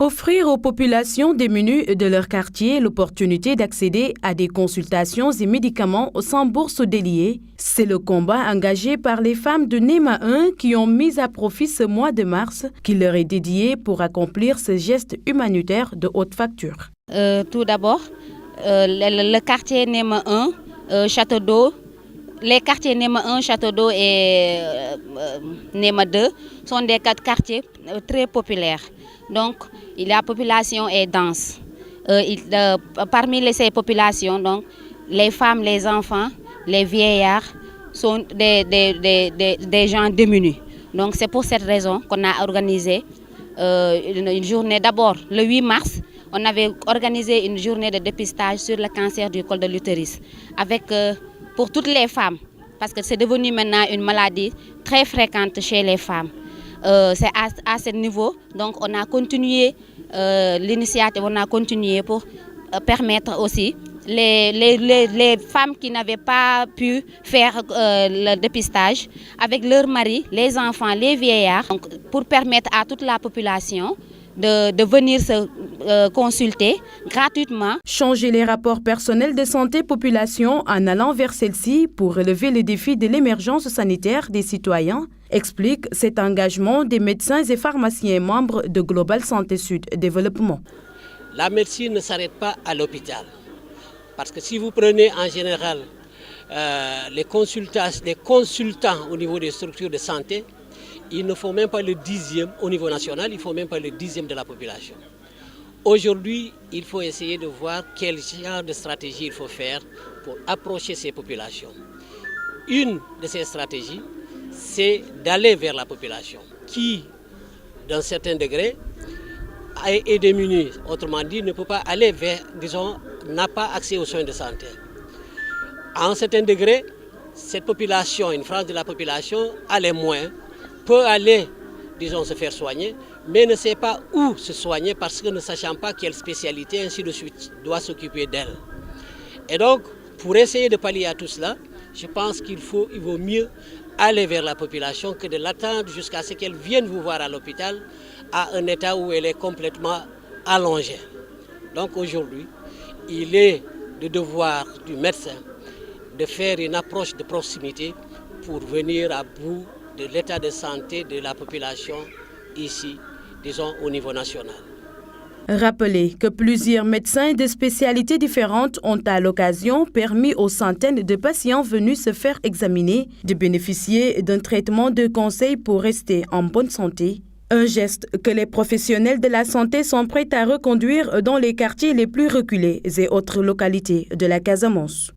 Offrir aux populations démunies de leur quartier l'opportunité d'accéder à des consultations et médicaments sans bourse déliée, c'est le combat engagé par les femmes de NEMA 1 qui ont mis à profit ce mois de mars qui leur est dédié pour accomplir ce geste humanitaire de haute facture. Tout d'abord, le quartier NEMA 1, Château d'Eau, les quartiers NEMA 1, Château d'Eau et NEMA 2 sont des quartiers très populaires. Donc, la population est dense. Parmi ces populations, donc, les femmes, les enfants, les vieillards sont des gens démunis. Donc, c'est pour cette raison qu'on a organisé une journée. D'abord, le 8 mars, on avait organisé une journée de dépistage sur le cancer du col de l'utérus avec pour toutes les femmes, parce que c'est devenu maintenant une maladie très fréquente chez les femmes. C'est à ce niveau, donc on a continué l'initiative, on a continué pour permettre aussi les femmes qui n'avaient pas pu faire le dépistage avec leurs maris, les enfants, les vieillards, donc pour permettre à toute la population de venir se consulter gratuitement. Changer les rapports personnels de santé-population en allant vers celle-ci pour relever le défi de l'émergence sanitaire des citoyens, explique cet engagement des médecins et pharmaciens membres de Global Santé Sud Développement. La médecine ne s'arrête pas à l'hôpital. Parce que si vous prenez en général les consultants au niveau des structures de santé, il ne faut même pas le 10e au niveau national, il ne faut même pas le 10e de la population. Aujourd'hui, il faut essayer de voir quel genre de stratégie il faut faire pour approcher ces populations. Une de ces stratégies, c'est d'aller vers la population qui, d'un certain degré, est démunie. Autrement dit, ne peut pas aller vers, disons, n'a pas accès aux soins de santé. À un certain degré, cette population, une frange de la population, a les moyens, peut aller, disons, se faire soigner, mais ne sait pas où se soigner parce que ne sachant pas quelle spécialité, ainsi de suite, doit s'occuper d'elle. Et donc, pour essayer de pallier à tout cela, je pense il vaut mieux aller vers la population que de l'attendre jusqu'à ce qu'elle vienne vous voir à l'hôpital à un état où elle est complètement allongée. Donc aujourd'hui, il est le devoir du médecin de faire une approche de proximité pour venir à bout de l'état de santé de la population ici, disons au niveau national. Rappelez que plusieurs médecins de spécialités différentes ont à l'occasion permis aux centaines de patients venus se faire examiner de bénéficier d'un traitement de conseil pour rester en bonne santé. Un geste que les professionnels de la santé sont prêts à reconduire dans les quartiers les plus reculés et autres localités de la Casamance.